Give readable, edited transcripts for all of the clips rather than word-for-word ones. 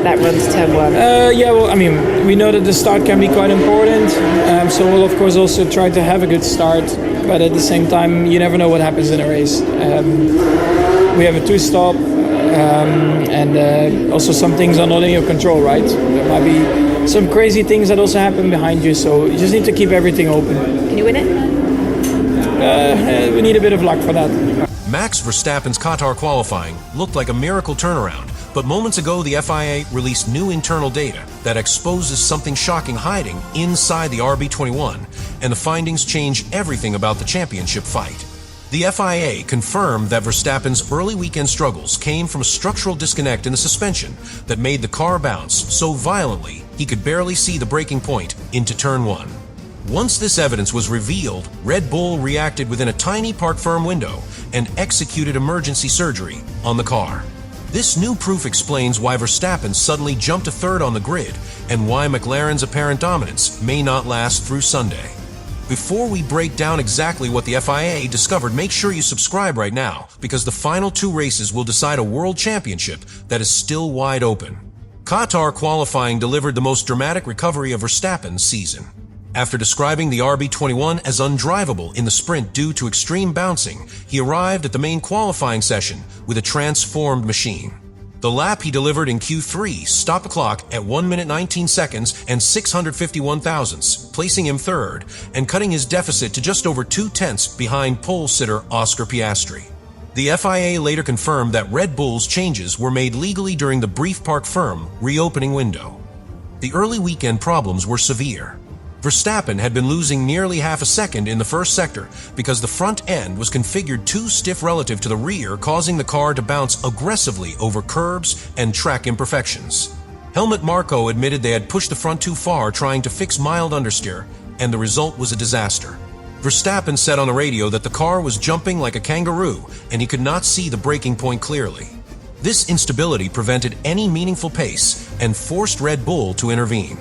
that runs turn one? Yeah, well, I mean, we know that the start can be quite important, so we'll of course also try to have a good start, but at the same time, you never know what happens in a race. We have a two-stop, and also some things are not in your control, right? There might be some crazy things that also happen behind you, so you just need to keep everything open. Can you win it? We need a bit of luck for that. Max Verstappen's Qatar qualifying looked like a miracle turnaround, but moments ago the FIA released new internal data that exposes something shocking hiding inside the RB21, and the findings change everything about the championship fight. The FIA confirmed that Verstappen's early weekend struggles came from a structural disconnect in the suspension that made the car bounce so violently he could barely see the braking point into turn one. Once this evidence was revealed, Red Bull reacted within a tiny park firm window and executed emergency surgery on the car. This new proof explains why Verstappen suddenly jumped to third on the grid and why McLaren's apparent dominance may not last through Sunday. Before we break down exactly what the FIA discovered, make sure you subscribe right now, because the final two races will decide a world championship that is still wide open. Qatar qualifying delivered the most dramatic recovery of Verstappen's season. After describing the RB21 as undrivable in the sprint due to extreme bouncing, he arrived at the main qualifying session with a transformed machine. The lap he delivered in Q3 stopped the clock at 1 minute 19 seconds and 651 thousandths, placing him third and cutting his deficit to just over 2/10 behind pole sitter Oscar Piastri. The FIA later confirmed that Red Bull's changes were made legally during the brief park firm reopening window. The early weekend problems were severe. Verstappen had been losing nearly half a second in the first sector because the front end was configured too stiff relative to the rear, causing the car to bounce aggressively over curbs and track imperfections. Helmut Marko admitted they had pushed the front too far trying to fix mild understeer, and the result was a disaster. Verstappen said on the radio that the car was jumping like a kangaroo and he could not see the braking point clearly. This instability prevented any meaningful pace and forced Red Bull to intervene.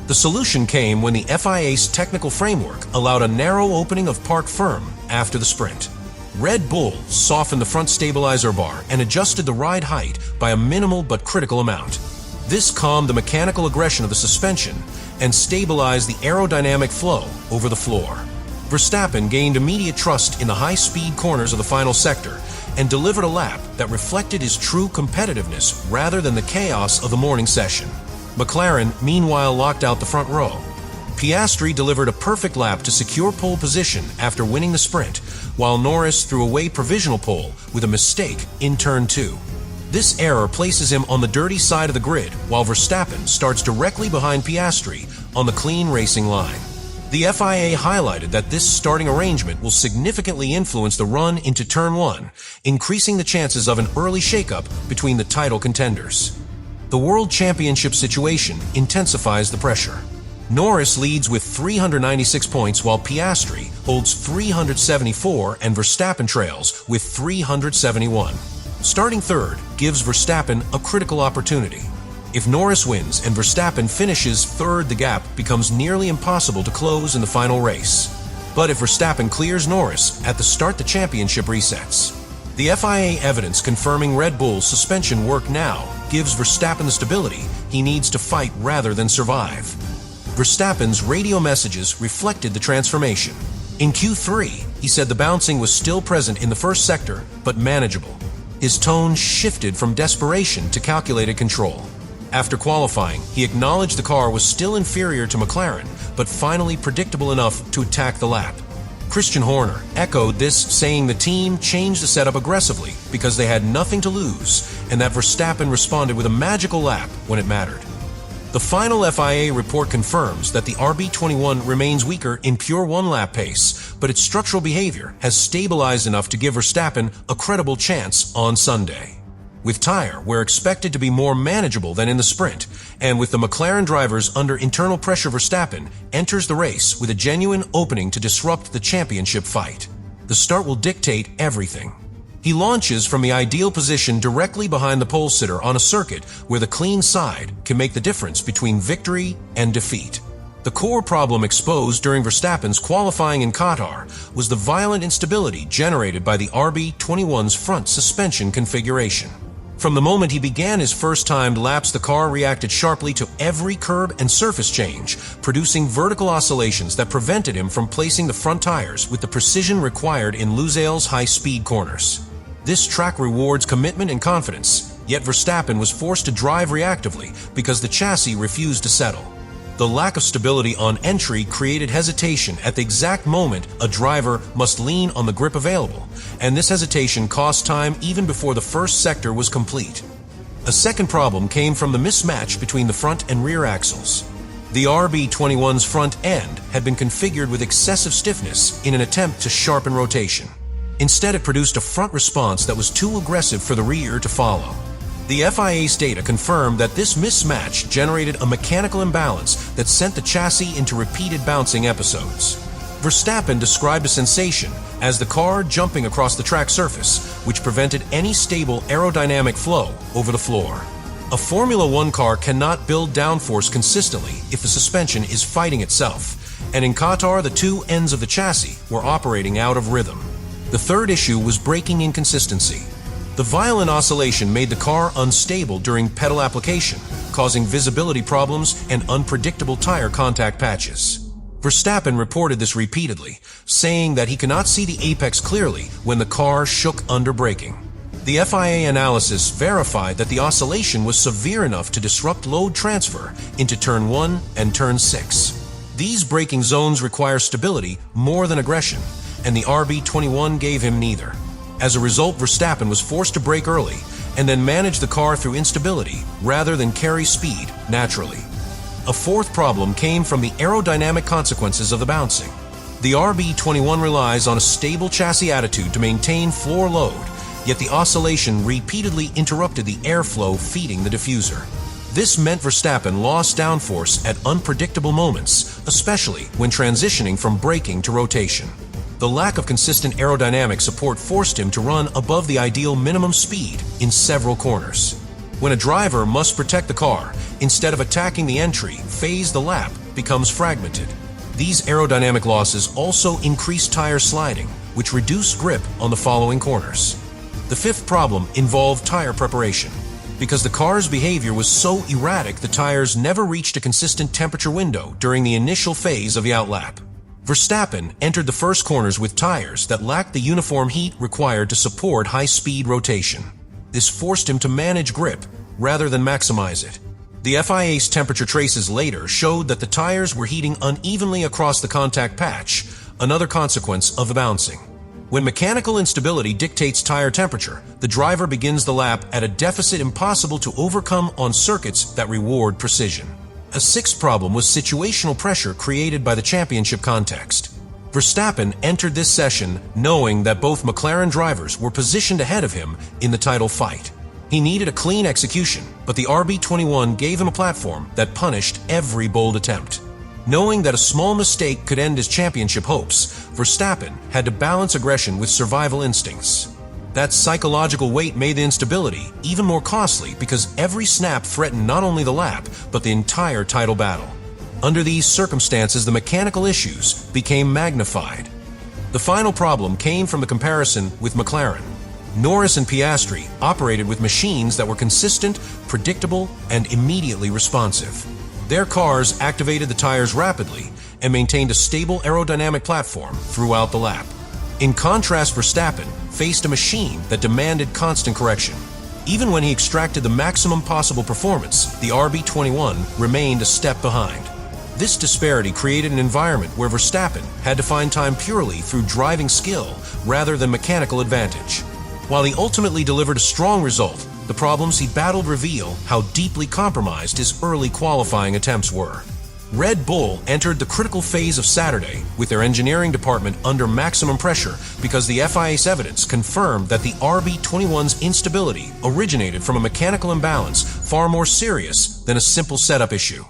The solution came when the FIA's technical framework allowed a narrow opening of park firm after the sprint. Red Bull softened the front stabilizer bar and adjusted the ride height by a minimal but critical amount. This calmed the mechanical aggression of the suspension and stabilized the aerodynamic flow over the floor. Verstappen gained immediate trust in the high-speed corners of the final sector and delivered a lap that reflected his true competitiveness rather than the chaos of the morning session. McLaren, meanwhile, locked out the front row. Piastri delivered a perfect lap to secure pole position after winning the sprint, while Norris threw away provisional pole with a mistake in turn two. This error places him on the dirty side of the grid, while Verstappen starts directly behind Piastri on the clean racing line. The FIA highlighted that this starting arrangement will significantly influence the run into turn one, increasing the chances of an early shakeup between the title contenders. The World Championship situation intensifies the pressure. Norris leads with 396 points while Piastri holds 374 and Verstappen trails with 371. Starting third gives Verstappen a critical opportunity. If Norris wins and Verstappen finishes third, the gap becomes nearly impossible to close in the final race. But if Verstappen clears Norris at the start, the championship resets. The FIA evidence confirming Red Bull's suspension work now gives Verstappen the stability he needs to fight rather than survive. Verstappen's radio messages reflected the transformation. In Q3, he said the bouncing was still present in the first sector, but manageable. His tone shifted from desperation to calculated control. After qualifying, he acknowledged the car was still inferior to McLaren, but finally predictable enough to attack the lap. Christian Horner echoed this, saying the team changed the setup aggressively because they had nothing to lose, and that Verstappen responded with a magical lap when it mattered. The final FIA report confirms that the RB21 remains weaker in pure one-lap pace, but its structural behavior has stabilized enough to give Verstappen a credible chance on Sunday. With tire wear expected to be more manageable than in the sprint, and with the McLaren drivers under internal pressure, Verstappen enters the race with a genuine opening to disrupt the championship fight. The start will dictate everything. He launches from the ideal position directly behind the pole sitter on a circuit where the clean side can make the difference between victory and defeat. The core problem exposed during Verstappen's qualifying in Qatar was the violent instability generated by the RB21's front suspension configuration. From the moment he began his first timed laps, the car reacted sharply to every curb and surface change, producing vertical oscillations that prevented him from placing the front tires with the precision required in Lusail's high-speed corners. This track rewards commitment and confidence, yet Verstappen was forced to drive reactively because the chassis refused to settle. The lack of stability on entry created hesitation at the exact moment a driver must lean on the grip available, and this hesitation cost time even before the first sector was complete. A second problem came from the mismatch between the front and rear axles. The RB21's front end had been configured with excessive stiffness in an attempt to sharpen rotation. Instead, it produced a front response that was too aggressive for the rear to follow. The FIA's data confirmed that this mismatch generated a mechanical imbalance that sent the chassis into repeated bouncing episodes. Verstappen described a sensation as the car jumping across the track surface, which prevented any stable aerodynamic flow over the floor. A Formula One car cannot build downforce consistently if the suspension is fighting itself, and in Qatar the two ends of the chassis were operating out of rhythm. The third issue was braking inconsistency. The violent oscillation made the car unstable during pedal application, causing visibility problems and unpredictable tire contact patches. Verstappen reported this repeatedly, saying that he could not see the apex clearly when the car shook under braking. The FIA analysis verified that the oscillation was severe enough to disrupt load transfer into Turn 1 and Turn 6. These braking zones require stability more than aggression, and the RB21 gave him neither. As a result, Verstappen was forced to brake early and then manage the car through instability rather than carry speed naturally. A fourth problem came from the aerodynamic consequences of the bouncing. The RB21 relies on a stable chassis attitude to maintain floor load, yet the oscillation repeatedly interrupted the airflow feeding the diffuser. This meant Verstappen lost downforce at unpredictable moments, especially when transitioning from braking to rotation. The lack of consistent aerodynamic support forced him to run above the ideal minimum speed in several corners. When a driver must protect the car, instead of attacking the entry, phase the lap becomes fragmented. These aerodynamic losses also increase tire sliding, which reduce grip on the following corners. The fifth problem involved tire preparation. Because the car's behavior was so erratic, the tires never reached a consistent temperature window during the initial phase of the outlap. Verstappen entered the first corners with tires that lacked the uniform heat required to support high-speed rotation. This forced him to manage grip rather than maximize it. The FIA's temperature traces later showed that the tires were heating unevenly across the contact patch, another consequence of the bouncing. When mechanical instability dictates tire temperature, the driver begins the lap at a deficit impossible to overcome on circuits that reward precision. A sixth problem was situational pressure created by the championship context. Verstappen entered this session knowing that both McLaren drivers were positioned ahead of him in the title fight. He needed a clean execution, but the RB21 gave him a platform that punished every bold attempt. Knowing that a small mistake could end his championship hopes, Verstappen had to balance aggression with survival instincts. That psychological weight made the instability even more costly because every snap threatened not only the lap, but the entire title battle. Under these circumstances, the mechanical issues became magnified. The final problem came from the comparison with McLaren. Norris and Piastri operated with machines that were consistent, predictable, and immediately responsive. Their cars activated the tires rapidly and maintained a stable aerodynamic platform throughout the lap. In contrast, Verstappen faced a machine that demanded constant correction. Even when he extracted the maximum possible performance, the RB21 remained a step behind. This disparity created an environment where Verstappen had to find time purely through driving skill rather than mechanical advantage. While he ultimately delivered a strong result, the problems he battled reveal how deeply compromised his early qualifying attempts were. Red Bull entered the critical phase of Saturday with their engineering department under maximum pressure because the FIA's evidence confirmed that the RB21's instability originated from a mechanical imbalance far more serious than a simple setup issue.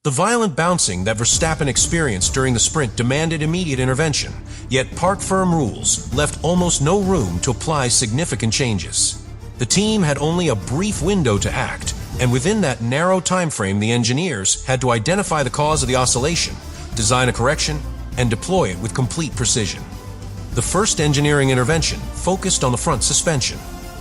The violent bouncing that Verstappen experienced during the sprint demanded immediate intervention, yet park-firm rules left almost no room to apply significant changes. The team had only a brief window to act, and within that narrow time frame, the engineers had to identify the cause of the oscillation, design a correction, and deploy it with complete precision. The first engineering intervention focused on the front suspension.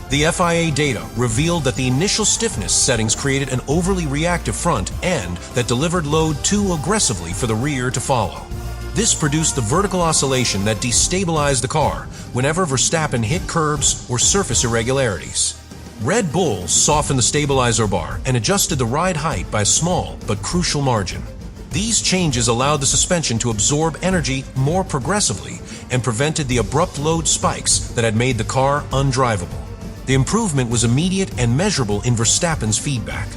The FIA data revealed that the initial stiffness settings created an overly reactive front end that delivered load too aggressively for the rear to follow. This produced the vertical oscillation that destabilized the car whenever Verstappen hit curbs or surface irregularities. Red Bull softened the stabilizer bar and adjusted the ride height by a small but crucial margin. These changes allowed the suspension to absorb energy more progressively and prevented the abrupt load spikes that had made the car undrivable. The improvement was immediate and measurable in Verstappen's feedback.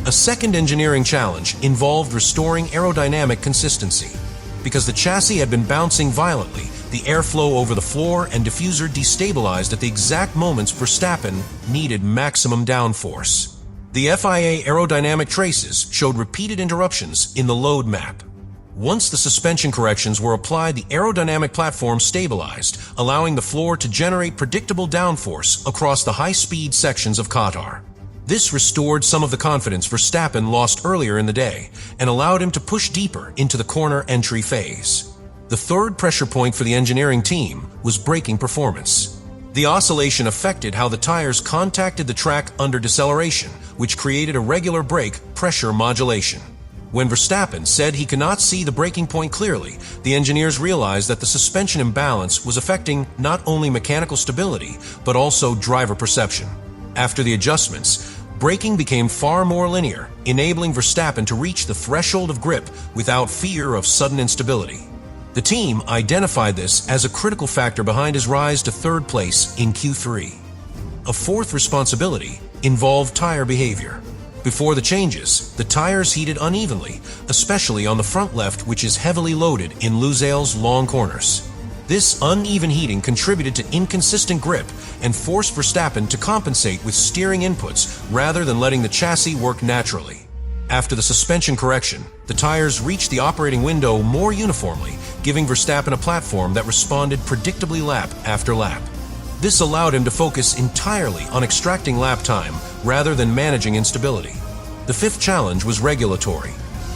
A second engineering challenge involved restoring aerodynamic consistency. Because the chassis had been bouncing violently, the airflow over the floor and diffuser destabilized at the exact moments Verstappen needed maximum downforce. The FIA aerodynamic traces showed repeated interruptions in the load map. Once the suspension corrections were applied, the aerodynamic platform stabilized, allowing the floor to generate predictable downforce across the high-speed sections of Qatar. This restored some of the confidence Verstappen lost earlier in the day and allowed him to push deeper into the corner entry phase. The third pressure point for the engineering team was braking performance. The oscillation affected how the tires contacted the track under deceleration, which created irregular brake pressure modulation. When Verstappen said he could not see the braking point clearly, the engineers realized that the suspension imbalance was affecting not only mechanical stability, but also driver perception. After the adjustments, braking became far more linear, enabling Verstappen to reach the threshold of grip without fear of sudden instability. The team identified this as a critical factor behind his rise to third place in Q3. A fourth responsibility involved tire behavior. Before the changes, the tires heated unevenly, especially on the front left, which is heavily loaded in Lusail's long corners. This uneven heating contributed to inconsistent grip and forced Verstappen to compensate with steering inputs rather than letting the chassis work naturally. After the suspension correction, the tires reached the operating window more uniformly, giving Verstappen a platform that responded predictably lap after lap. This allowed him to focus entirely on extracting lap time rather than managing instability. The fifth challenge was regulatory.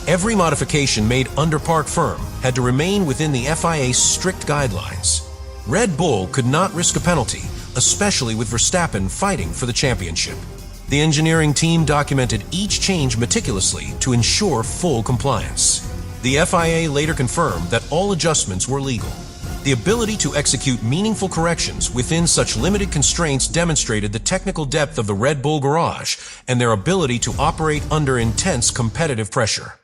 Every modification made under park firm had to remain within the FIA's strict guidelines. Red Bull could not risk a penalty, especially with Verstappen fighting for the championship. The engineering team documented each change meticulously to ensure full compliance. The FIA later confirmed that all adjustments were legal. The ability to execute meaningful corrections within such limited constraints demonstrated the technical depth of the Red Bull garage and their ability to operate under intense competitive pressure.